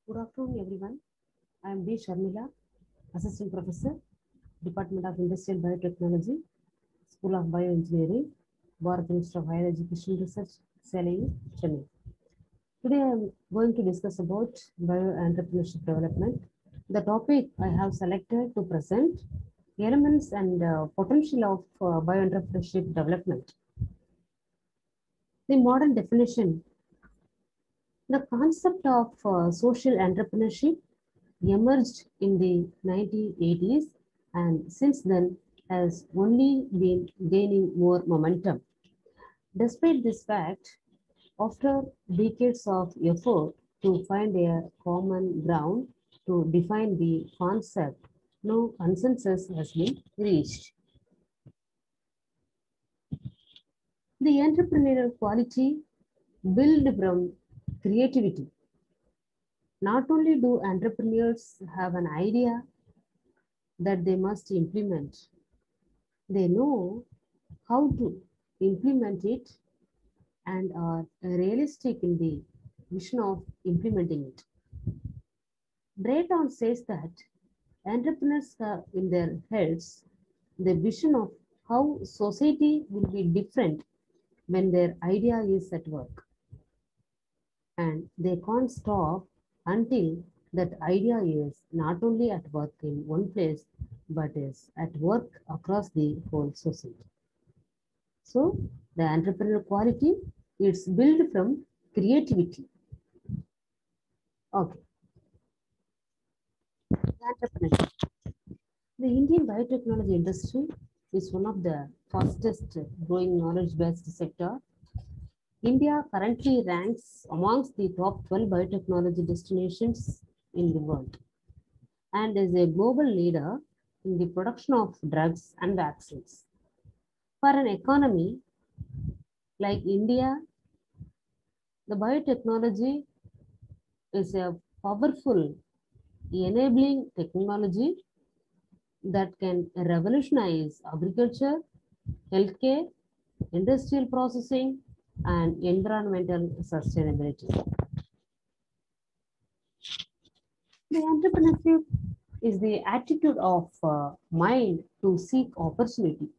Good afternoon, everyone. I am B. Sharmila, Assistant Professor, Department of Industrial Biotechnology, School of Bioengineering, Bharat Ministry of Higher Education Research, Salem, Chennai. Today, I am going to discuss about bio-entrepreneurship development. The topic I have selected to present elements and potential of bio-entrepreneurship development. The modern definition. The concept of social entrepreneurship emerged in the 1980s and since then has only been gaining more momentum. Despite this fact, after decades of effort to find a common ground to define the concept, no consensus has been reached. The entrepreneurial quality built from creativity. Not only do entrepreneurs have an idea that they must implement, they know how to implement it and are realistic in the vision of implementing it. Brayton says that entrepreneurs have in their heads the vision of how society will be different when their idea is at work. And they can't stop until that idea is not only at work in one place, but is at work across the whole society. So the entrepreneurial quality is built from creativity. Okay. Entrepreneurship. The Indian biotechnology industry is one of the fastest growing knowledge-based sector. India currently ranks amongst the top 12 biotechnology destinations in the world and is a global leader in the production of drugs and vaccines. For an economy like India, the biotechnology is a powerful enabling technology that can revolutionize agriculture, healthcare, industrial processing, and environmental sustainability. The entrepreneurship is the attitude of mind to seek opportunity.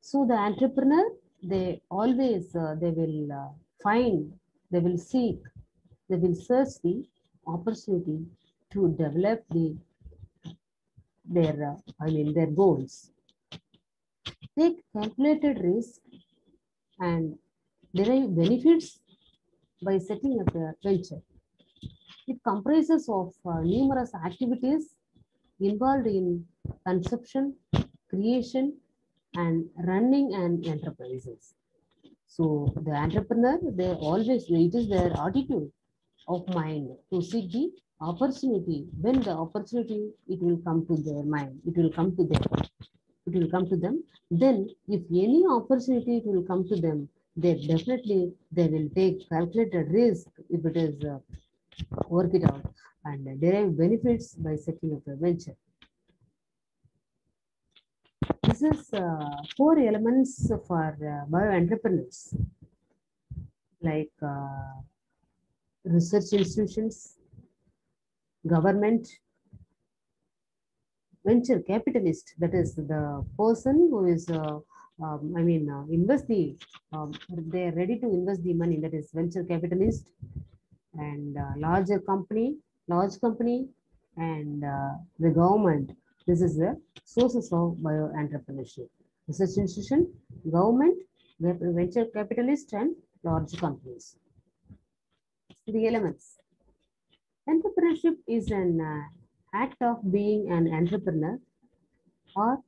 So the entrepreneur, they always, they will find, they will seek, they will search the opportunity to develop their goals. Take calculated risk and derive benefits by setting up a venture. It comprises of numerous activities involved in conception, creation, and running an enterprises. So the entrepreneur, they always, it is their attitude of mind to seek the opportunity. When the opportunity, it will come to their mind, it will come to them. It will come to them. Then if any opportunity it will come to them, they definitely, they will take calculated risk if it is work it out and derive benefits by setting up a venture. This is 4 elements for bio entrepreneurs, like research institutions, government, venture capitalist, that is the person who is invest the they are ready to invest the money, that is venture capitalist, and large company, and the government. This is the sources of bio entrepreneurship: research institution, government, venture capitalist, and large companies. The elements. Entrepreneurship is an act of being an entrepreneur or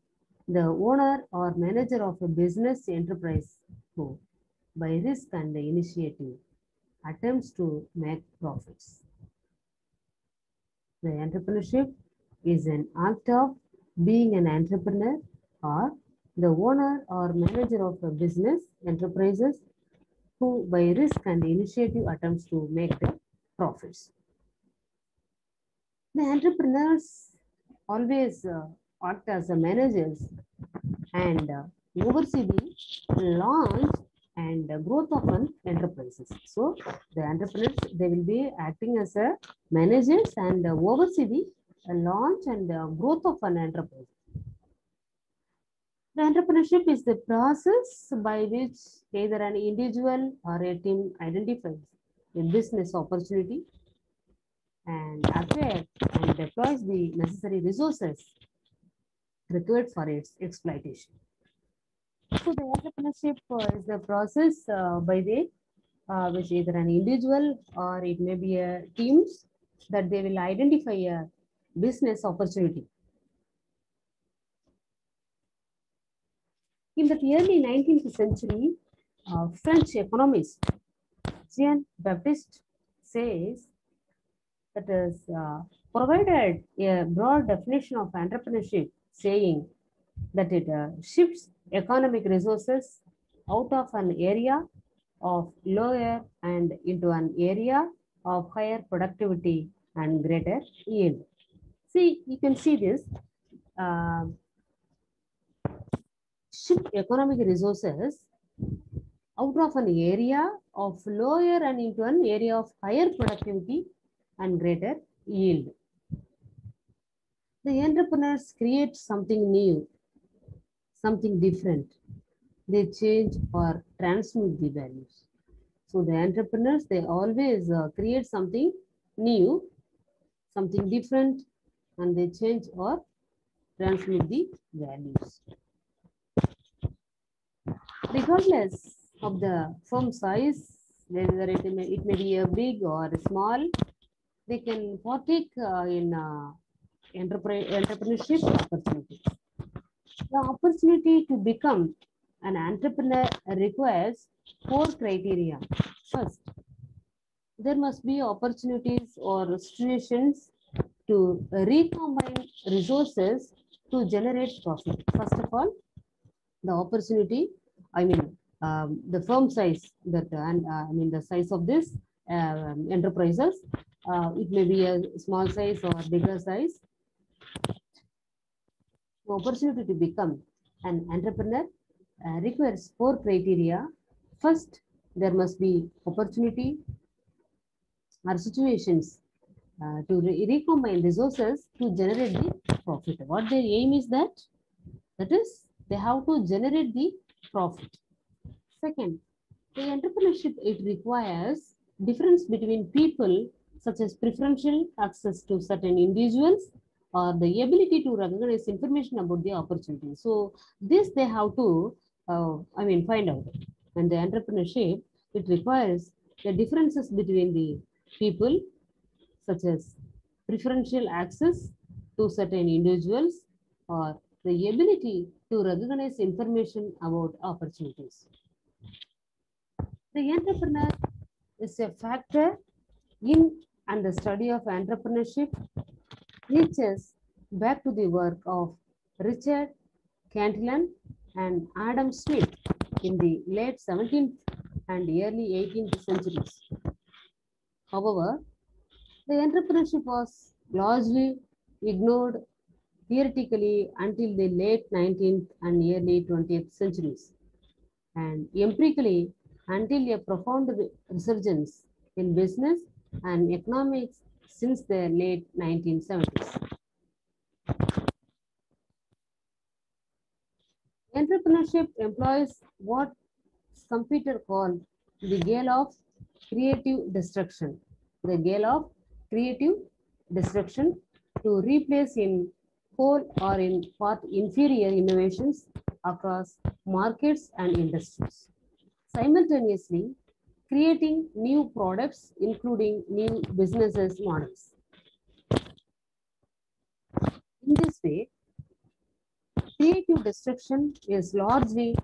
the owner or manager of a business enterprise who, by risk and initiative, attempts to make profits. The entrepreneurship is an act of being an entrepreneur or the owner or manager of a business enterprises who, by risk and initiative, attempts to make the profits. The entrepreneurs always act as the managers and oversee the launch and growth of an enterprises. So the entrepreneurs, they will be acting as a manages and oversee the launch and growth of an enterprise. The entrepreneurship is the process by which either an individual or a team identifies a business opportunity and acquires and deploys the necessary resources required for its exploitation. So the entrepreneurship is the process by which either an individual or it may be a teams that they will identify a business opportunity. In the early 19th century, French economist Jean-Baptiste says that is provided a broad definition of entrepreneurship, saying that it shifts economic resources out of an area of lower and into an area of higher productivity and greater yield. See, you can see this. Shift economic resources out of an area of lower and into an area of higher productivity and greater yield. The entrepreneurs create something new, something different. They change or transmute the values. So the entrepreneurs, they always create something new, something different, and they change or transmute the values. Regardless of the firm size, whether it may be a big or a small, they can partake in entrepreneurship opportunities. The opportunity to become an entrepreneur requires 4 criteria. First, there must be opportunities or situations to recombine resources to generate profit. First of all, the opportunity, the firm size that, the size of this enterprises, it may be a small size or bigger size. The opportunity to become an entrepreneur requires 4 criteria. First, there must be opportunity or situations to recombine resources to generate the profit. What their aim is that is, they have to generate the profit. Second, the entrepreneurship, it requires difference between people, such as preferential access to certain individuals or the ability to recognize information about the opportunity. So this they have to, find out. And the entrepreneurship, it requires the differences between the people, such as preferential access to certain individuals or the ability to recognize information about opportunities. The entrepreneur is a factor in and the study of entrepreneurship reaches back to the work of Richard Cantillon and Adam Smith in the late 17th and early 18th centuries. However, the entrepreneurship was largely ignored theoretically until the late 19th and early 20th centuries, and empirically until a profound resurgence in business and economics since the late 1970s. Entrepreneurship employs what Schumpeter called the gale of creative destruction. The gale of creative destruction to replace in whole or in part inferior innovations across markets and industries. Simultaneously, creating new products, including new businesses models. In this way, creative destruction is largely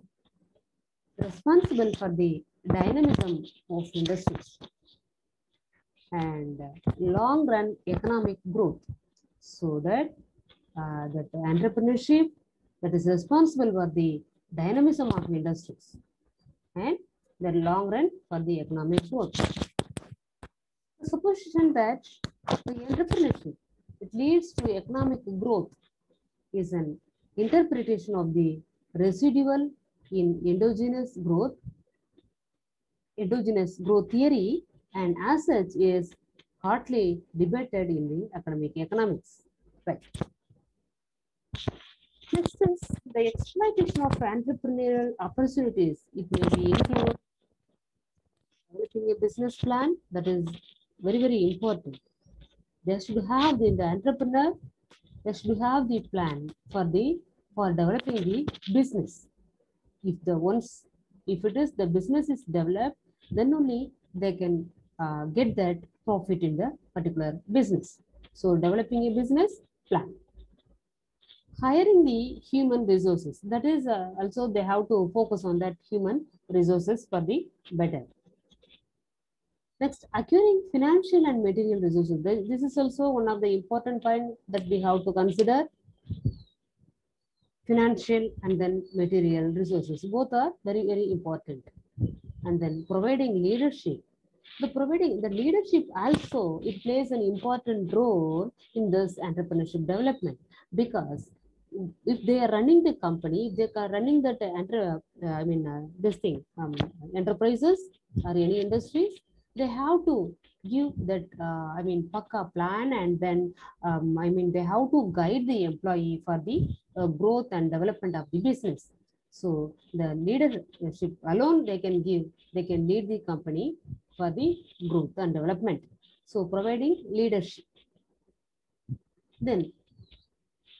responsible for the dynamism of industries and long-run economic growth, so that that entrepreneurship that is responsible for the dynamism of industries and the long run for the economic growth. The supposition that the entrepreneurship it leads to economic growth is an interpretation of the residual in endogenous growth theory, and as such is hotly debated in the academic economics. Right. Next is the exploitation of entrepreneurial opportunities. It may be include developing a business plan that is very, very important. They should have the entrepreneur, they should have the plan for developing the business. If it is the business is developed, then only they can get that profit in the particular business. So developing a business plan. Hiring the human resources, that is also they have to focus on that human resources for the better. Next, acquiring financial and material resources. This is also one of the important points that we have to consider. Financial and then material resources. Both are very, very important. And then providing leadership. Providing the leadership also, it plays an important role in this entrepreneurship development, because if they are running the company, if they are running that this thing, enterprises or any industries, they have to give that pakka plan, and then they have to guide the employee for the growth and development of the business. So the leadership alone they can lead the company for the growth and development. So providing leadership. Then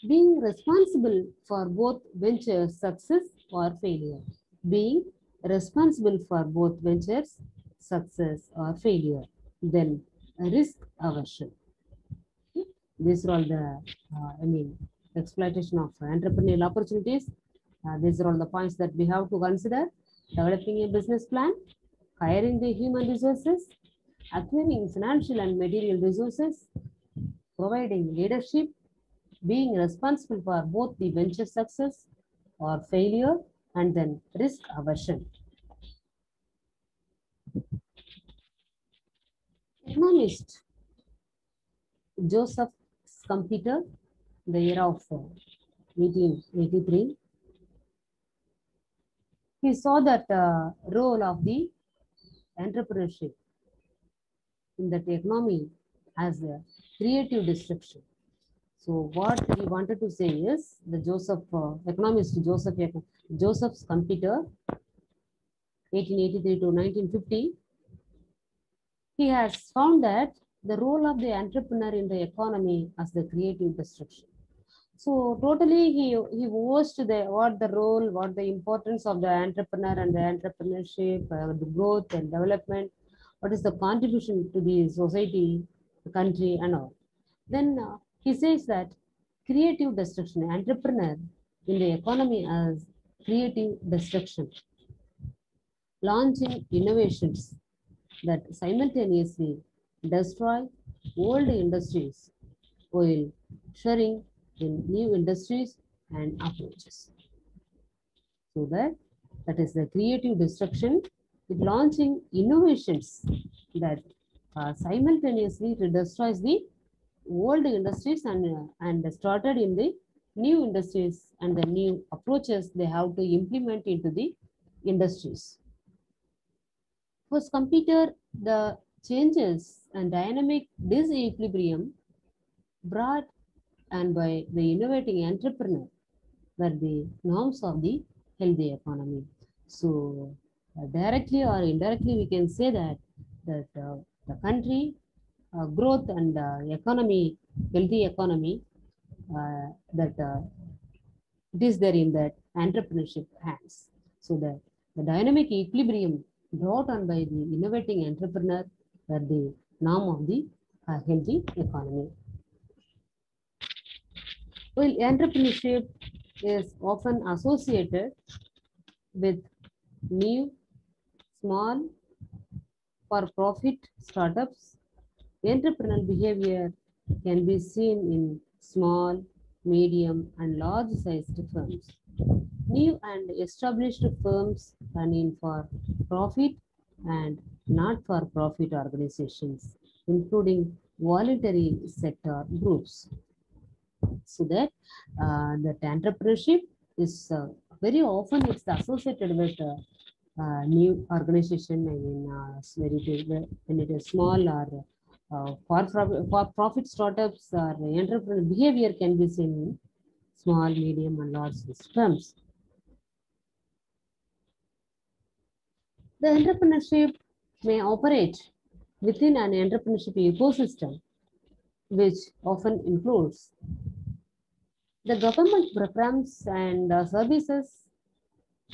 being responsible for both ventures success or failure. Being responsible for both ventures success or failure. Then risk aversion. These are all the exploitation of entrepreneurial opportunities. These are all the points that we have to consider. Developing a business plan, hiring the human resources, acquiring financial and material resources, providing leadership, being responsible for both the venture success or failure, and then risk aversion. Economist Joseph Schumpeter, the year of 1883, he saw that role of the entrepreneurship in that economy as a creative destruction. So what he wanted to say is the economist Joseph Schumpeter, 1883 to 1950, he has found that the role of the entrepreneur in the economy as the creative destruction. So totally he watched what the importance of the entrepreneur and the entrepreneurship, the growth and development, what is the contribution to the society, the country and all. Then he says that creative destruction, entrepreneur in the economy as creative destruction, launching innovations that simultaneously destroy old industries while sharing in new industries and approaches. So that is the creative destruction, with launching innovations that simultaneously destroys the old industries and started in the new industries and the new approaches they have to implement into the industries. For Schumpeter, the changes and dynamic disequilibrium brought and by the innovating entrepreneur were the norms of the healthy economy. So directly or indirectly, we can say that the country growth and economy, healthy economy, that it is there in that entrepreneurship hands. So the dynamic equilibrium brought on by the innovating entrepreneur were the norm of the healthy economy. Well, entrepreneurship is often associated with new, small, for-profit startups. Entrepreneurial behavior can be seen in small, medium, and large-sized firms. New and established firms running for profit and not-for-profit organizations, including voluntary sector groups. So that entrepreneurship is very often it's associated with new organization. When it is small or For profit startups or entrepreneur behavior can be seen in small, medium, and large firms. The entrepreneurship may operate within an entrepreneurship ecosystem, which often includes the government programs and services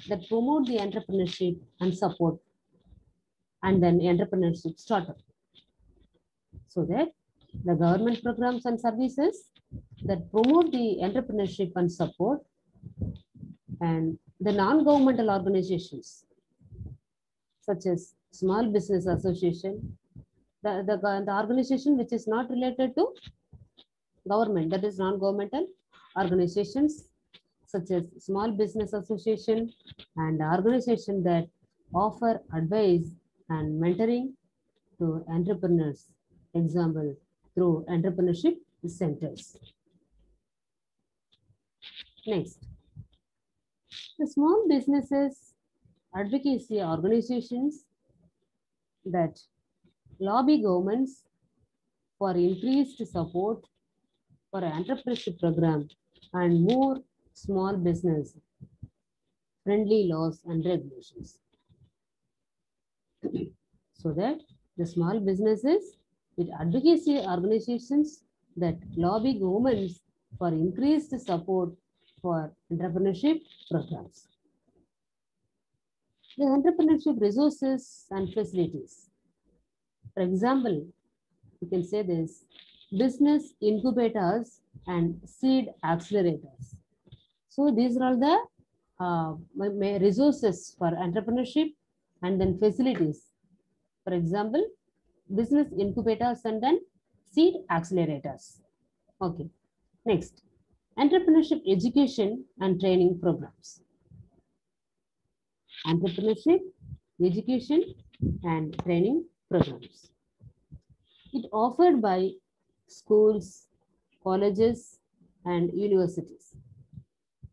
that promote the entrepreneurship and support, and then entrepreneurship startup. So that the government programs and services that promote the entrepreneurship and support, and the non-governmental organizations such as small business association, the organization which is not related to government, that is non-governmental organizations such as small business association and organization that offer advice and mentoring to entrepreneurs, example through entrepreneurship centers. Next, the small businesses advocacy organizations that lobby governments for increased support for entrepreneurship program and more small business friendly laws and regulations. So that the small businesses with advocacy organizations that lobby governments for increased support for entrepreneurship programs. The entrepreneurship resources and facilities. For example, you can say this: business incubators and seed accelerators. So these are all the resources for entrepreneurship and then facilities. For example, business incubators and then seed accelerators. Okay. Next, entrepreneurship education and training programs. Entrepreneurship, education, and training programs. It offered by schools, colleges, and universities.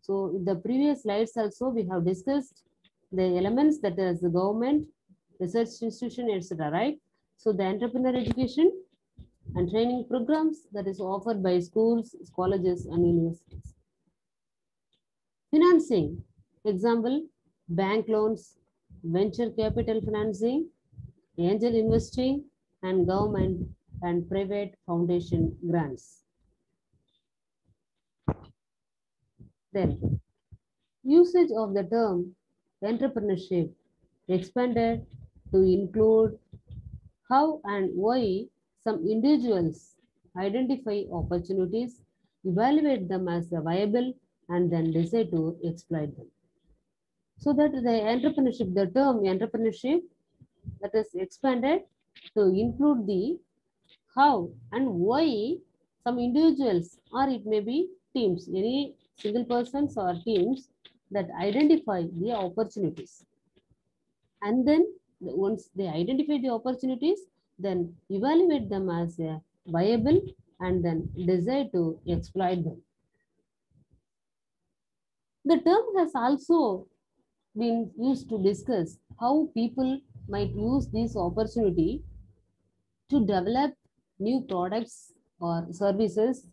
So in the previous slides also we have discussed the elements that is the government, research institution, etc. Right? So the entrepreneur education and training programs that is offered by schools, colleges, and universities. Financing, example, bank loans, venture capital financing, angel investing, and government and private foundation grants. Then, usage of the term entrepreneurship expanded to include how and why some individuals identify opportunities, evaluate them as viable, and then decide to exploit them. So that the entrepreneurship, the term entrepreneurship, that is expanded to include the how and why some individuals, or it may be teams, any single persons or teams that identify the opportunities. And then once they identify the opportunities, then evaluate them as viable and then decide to exploit them. The term has also been used to discuss how people might use this opportunity to develop new products or services,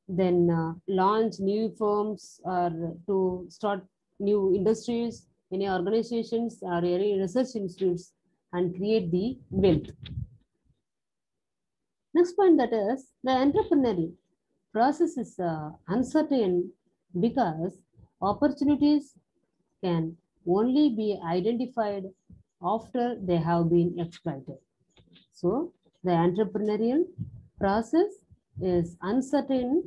then launch new firms or to start new industries, any organizations or any research institutes, and create the wealth. Next point, that is the entrepreneurial process is uncertain because opportunities can only be identified after they have been exploited. So the entrepreneurial process is uncertain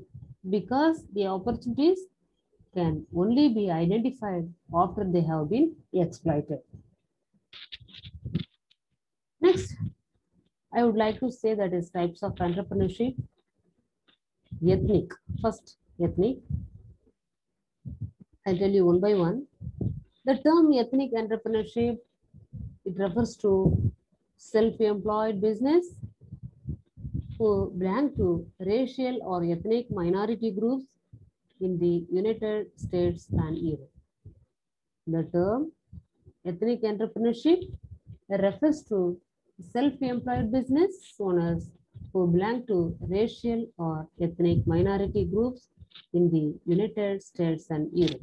because the opportunities can only be identified after they have been exploited. Next, I would like to say that is types of entrepreneurship. Ethnic. First, ethnic. I'll tell you one by one. The term ethnic entrepreneurship, it refers to self-employed business who belong to racial or ethnic minority groups in the United States and Europe. The term ethnic entrepreneurship refers to self-employed business owners who belong to racial or ethnic minority groups in the United States and Europe.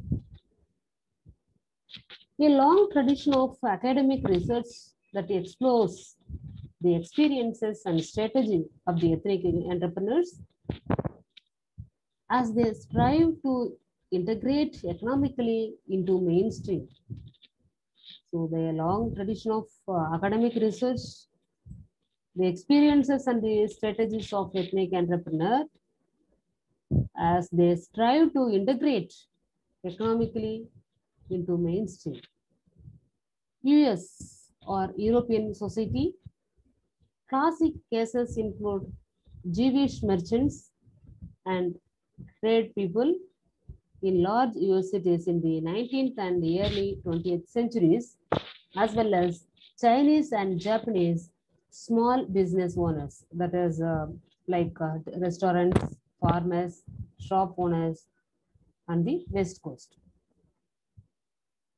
A long tradition of academic research that explores the experiences and strategy of the ethnic entrepreneurs as they strive to integrate economically into mainstream. So the long tradition of academic research, the experiences and the strategies of ethnic entrepreneur as they strive to integrate economically into mainstream. US or European society, classic cases include Jewish merchants and trade people in large US cities in the 19th and the early 20th centuries, as well as Chinese and Japanese small business owners, that is like restaurants, farmers, shop owners on the West Coast.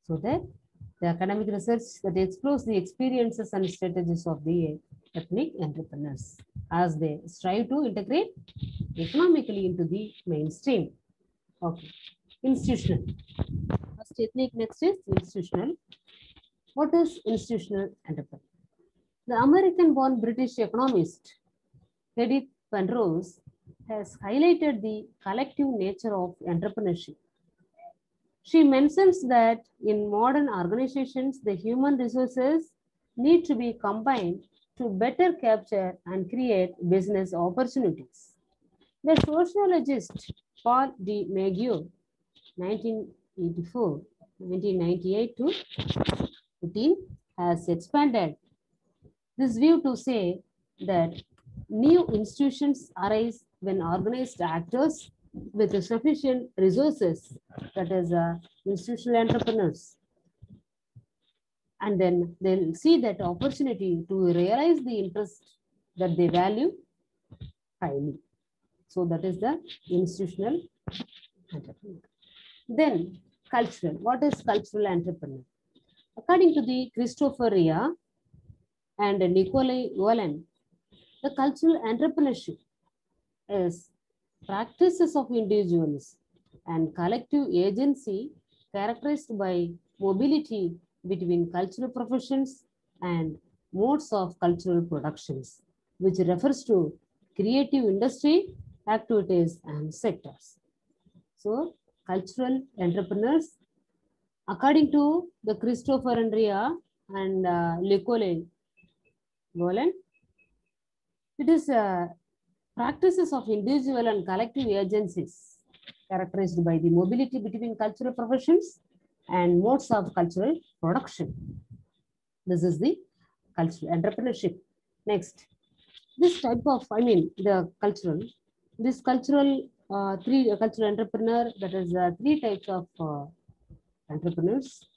So that the academic research that explores the experiences and strategies of the ethnic entrepreneurs as they strive to integrate economically into the mainstream. Okay, institutional. First ethnic, next is institutional. What is institutional entrepreneur? The American-born British economist Edith Penrose has highlighted the collective nature of entrepreneurship. She mentions that in modern organizations, the human resources need to be combined to better capture and create business opportunities. The sociologist Paul D. Meggio, 1998 to 15, has expanded this view to say that new institutions arise when organized actors with sufficient resources, that is institutional entrepreneurs, and then they'll see that opportunity to realize the interest that they value highly. So that is the institutional entrepreneur. Then cultural. What is cultural entrepreneur? According to the Christopher Rea and Nikolai Wallin, the cultural entrepreneurship is practices of individuals and collective agency characterized by mobility between cultural professions and modes of cultural productions, which refers to creative industry, activities, and sectors. So, cultural entrepreneurs, according to the Christopher Andrea and Nikolai Golan, it is practices of individual and collective agencies characterized by the mobility between cultural professions and modes of cultural production. This is the cultural entrepreneurship. Next, this type of, this cultural cultural entrepreneur, that is three types of entrepreneurs.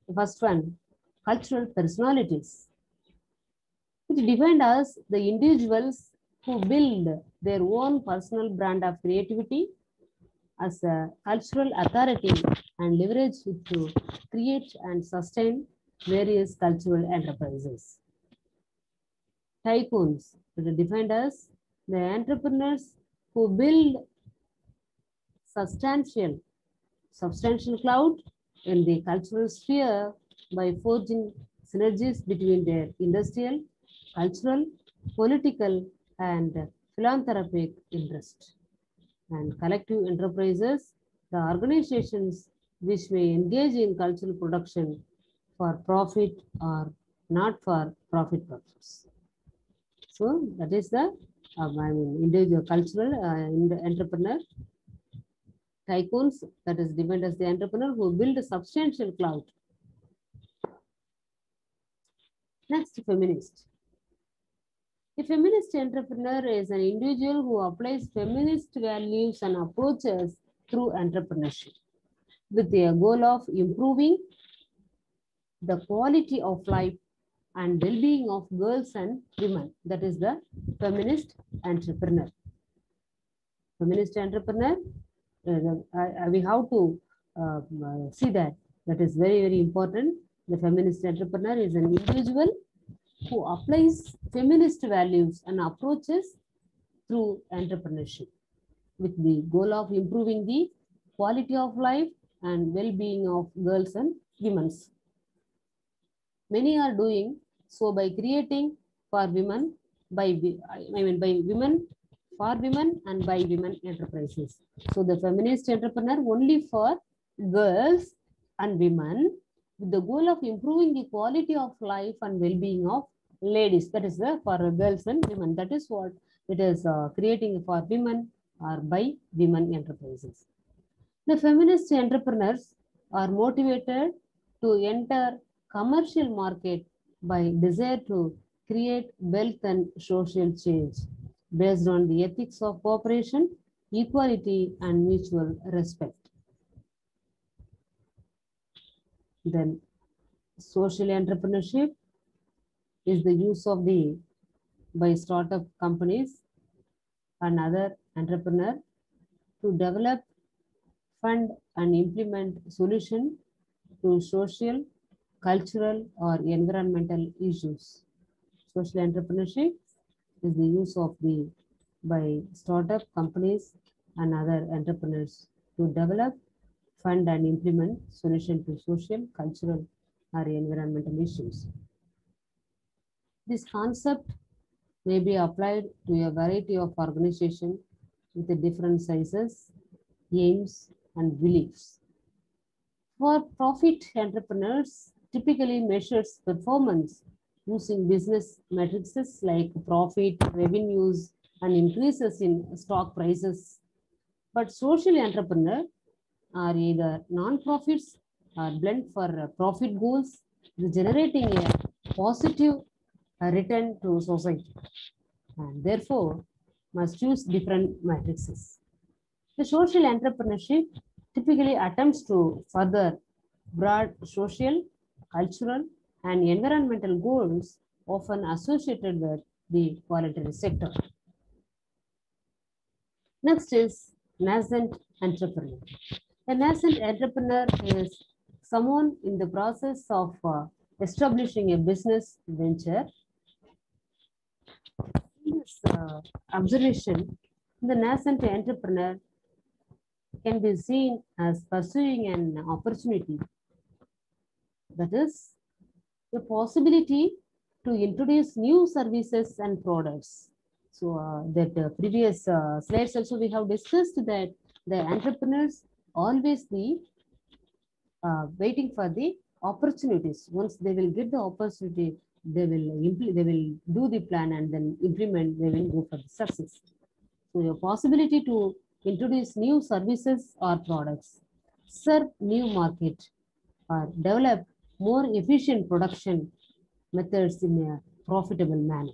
The first one, cultural personalities. It defined as the individuals who build their own personal brand of creativity as a cultural authority and leverage it to create and sustain various cultural enterprises. Tycoons, it is defined as the entrepreneurs who build substantial clout in the cultural sphere by forging synergies between their industrial, cultural, political, and philanthropic interests. And collective enterprises, the organizations which may engage in cultural production for profit or not for profit purpose. So that is the individual cultural entrepreneur. Tycoons, that is defined as the entrepreneur who build a substantial clout. Next, feminist. A feminist entrepreneur is an individual who applies feminist values and approaches through entrepreneurship with the goal of improving the quality of life and well-being of girls and women. That is the feminist entrepreneur. Feminist entrepreneur, we have to see that. That is very, very important. The feminist entrepreneur is an individual who applies feminist values and approaches through entrepreneurship with the goal of improving the quality of life and well-being of girls and women. Many are doing so by creating for women by by women for women and by women enterprises. So the feminist entrepreneur only for girls and women with the goal of improving the quality of life and well-being of ladies. That is for girls and women. That is what it is creating for women or by women enterprises. The feminist entrepreneurs are motivated to enter commercial market by desire to create wealth and social change based on the ethics of cooperation, equality, and mutual respect. Then social entrepreneurship is the use of the by startup companies and other entrepreneur to develop, fund, and implement solution to social, cultural, or environmental issues. Social entrepreneurship is the use of the by startup companies and other entrepreneurs to develop, fund, and implement solution to social, cultural, or environmental issues. This concept may be applied to a variety of organizations with different sizes, aims, and beliefs. For profit entrepreneurs typically measures performance using business matrices like profit, revenues, and increases in stock prices. But social entrepreneurs are either non-profits or blend for profit goals, generating a positive return to society, and therefore must use different matrices. The social entrepreneurship typically attempts to further broad social, cultural, and environmental goals often associated with the voluntary sector. Next is nascent entrepreneur. A nascent entrepreneur is someone in the process of establishing a business venture. In this observation, the nascent entrepreneur can be seen as pursuing an opportunity, that is, the possibility to introduce new services and products. So that previous slides also we have discussed that the entrepreneurs always be waiting for the opportunities. Once they will get the opportunity, they will do the plan and then implement. They will go for the success. So your possibility to introduce new services or products, serve new market, or develop more efficient production methods in a profitable manner.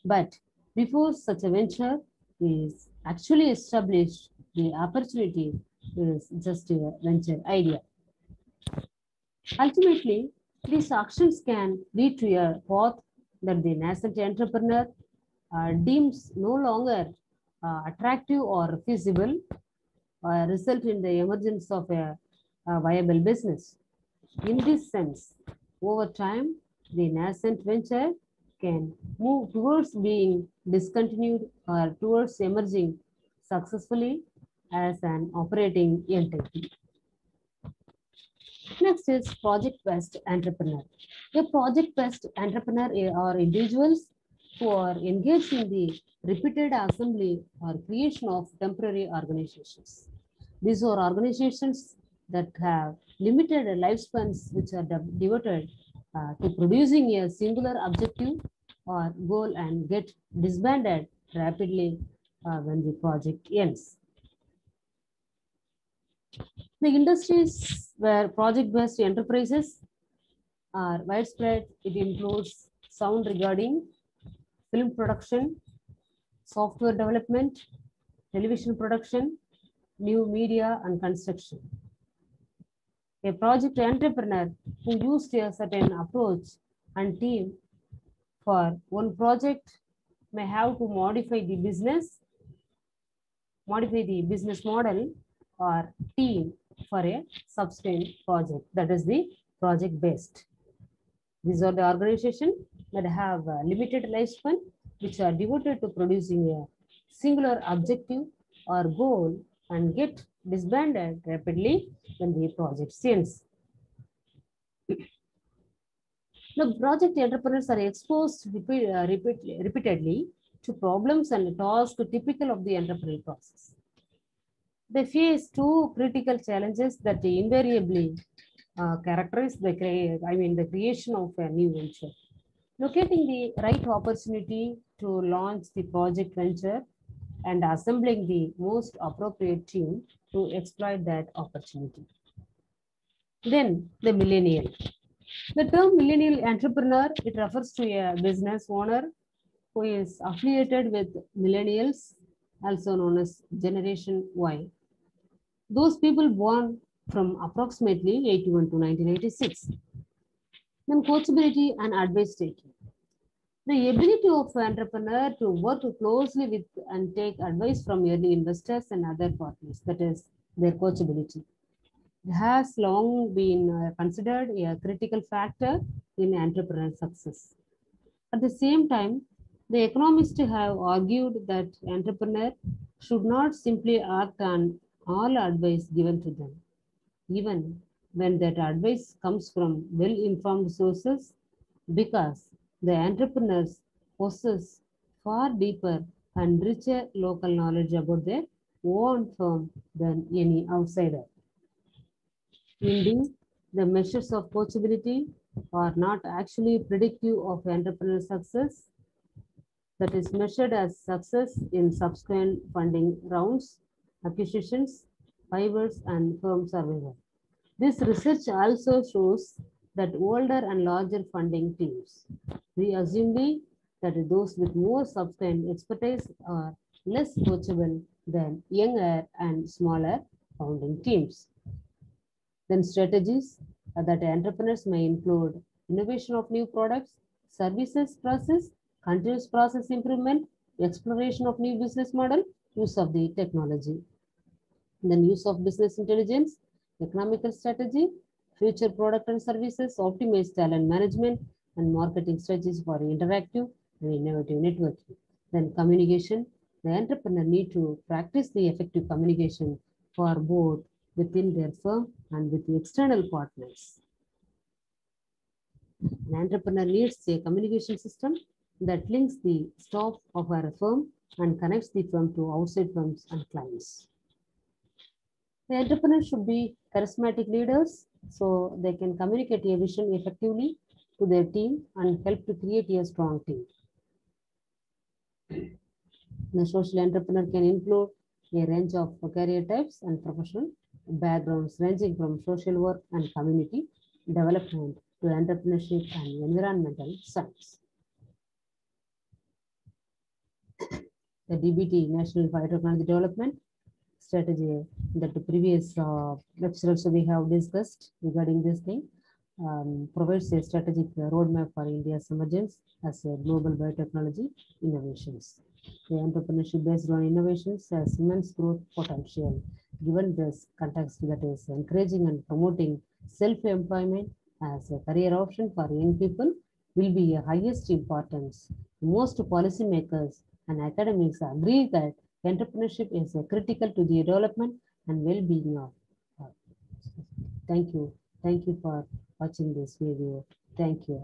But before such a venture is actually established, the opportunity is just a venture idea. Ultimately, these actions can lead to a path that the nascent entrepreneur deems no longer attractive or feasible, result in the emergence of a viable business. In this sense, over time, the nascent venture can move towards being discontinued or towards emerging successfully as an operating entity. Next is project-based entrepreneur. A project-based entrepreneur are individuals who are engaged in the repeated assembly or creation of temporary organizations. These are organizations that have limited lifespans which are devoted to producing a singular objective or goal and get disbanded rapidly when the project ends. The industries where project-based enterprises are widespread, it includes sound recording, film production, software development, television production, new media, and construction. A project entrepreneur who used a certain approach and team for one project may have to modify the business model or team for a subsequent project. That is the project based. These are the organization that have a limited lifespan, which are devoted to producing a singular objective or goal and get disbanded rapidly when the project ends. The project entrepreneurs are exposed repeatedly to problems and tasks typical of the entrepreneurial process. They face two critical challenges that invariably characterize the creation of a new venture. Locating the right opportunity to launch the project venture and assembling the most appropriate team to exploit that opportunity. Then the millennial. The term millennial entrepreneur, it refers to a business owner who is affiliated with millennials, also known as Generation Y. Those people born from approximately 81 to 1986. Then coachability and advice taking. The ability of an entrepreneur to work closely with and take advice from early investors and other partners, that is their coachability. It has long been considered a critical factor in entrepreneurial success. At the same time, the economists have argued that entrepreneurs should not simply act on all advice given to them, even when that advice comes from well-informed sources, because the entrepreneurs possess far deeper and richer local knowledge about their own firm than any outsider. Indeed, the measures of coachability are not actually predictive of entrepreneurial success, that is measured as success in subsequent funding rounds, acquisitions, pivots, and firm survival. This research also shows that older and larger funding teams, presumably that those with more substantial expertise are less coachable than younger and smaller founding teams. Then strategies that entrepreneurs may include innovation of new products, services process, continuous process improvement, exploration of new business model, use of the technology. Then use of business intelligence, economical strategy, future product and services, optimized talent management, and marketing strategies for interactive and innovative networking. Then communication, the entrepreneur need to practice the effective communication for both within their firm and with the external partners. An entrepreneur needs a communication system that links the staff of our firm and connects the firm to outside firms and clients. The entrepreneurs should be charismatic leaders so they can communicate a vision effectively to their team and help to create a strong team. The social entrepreneur can include a range of career types and professional backgrounds ranging from social work and community development to entrepreneurship and environmental science. The DBT, National Biotechnology Development Strategy, that the previous lecture also we have discussed regarding this thing, provides a strategic roadmap for India's emergence as a global biotechnology innovations. The entrepreneurship based on innovations has immense growth potential. Given this context that is encouraging and promoting self-employment as a career option for young people will be of highest importance. Most policymakers and academics agree that entrepreneurship is critical to the development and well-being of. Thank you. Thank you for watching this video. Thank you.